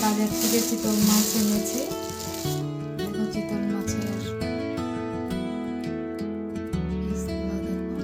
বাজার থেকে চিতল মাছ এনেছি। দেখো চিতল মাছের পিসগুলো দেখো।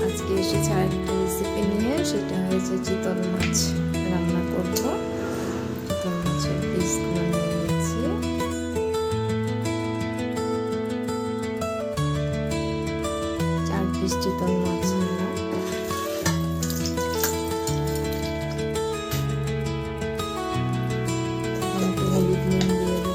আজকে এসেছি আরেকটা রেসিপি নিয়ে, সেটা হয়েছে চিতল মাছ রান্না করব। চিতল মাছের পিসগুলো নিয়ে নিয়েছি। 4 পিস চিতল মাছ নিলাম। একটু হলুদ নুন দিয়ে দেবো।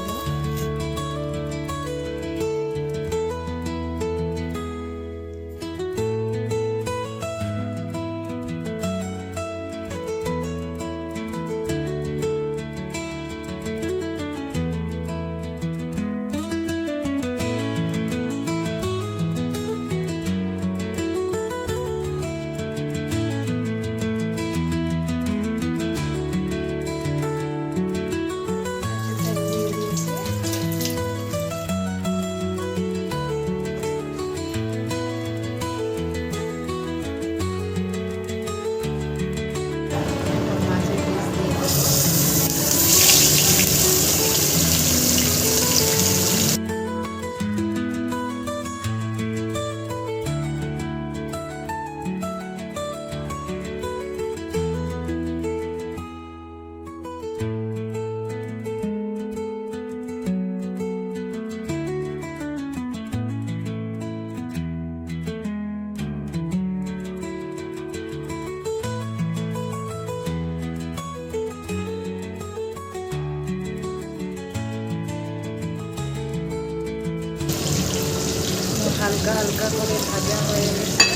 হালকা হালকা করে ভাজা হয়ে গেছে।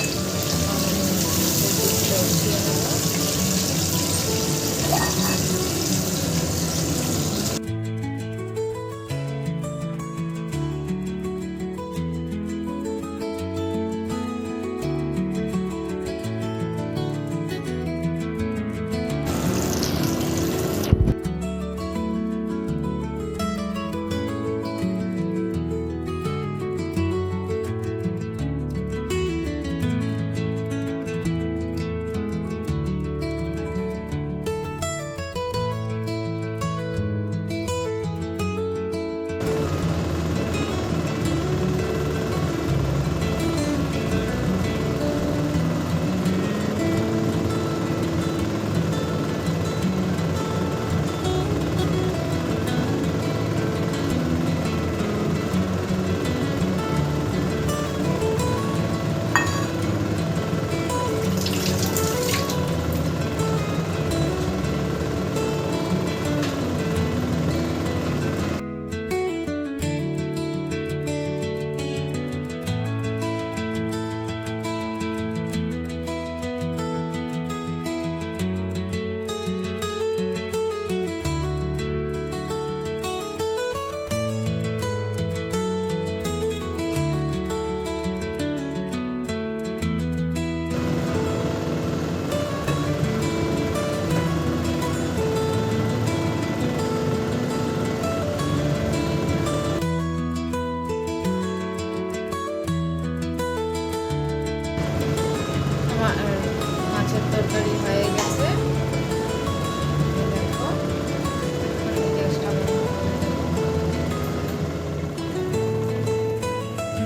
মাছের তরকারি হয়ে গেছে।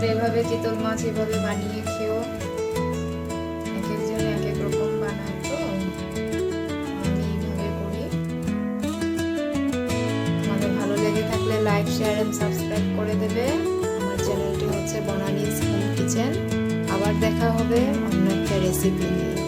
যেভাবে চিতল মাছ এভাবে বানিয়ে খেও, এক একজন এক এক রকম বানায় তো। লাইক শেয়ার এন্ড সাবস্ক্রাইব করে দেবে। আমার চ্যানেলটি হচ্ছে বনানীস হোম কিচেন। আবার দেখা হবে অন্য একটা রেসিপি নিয়ে।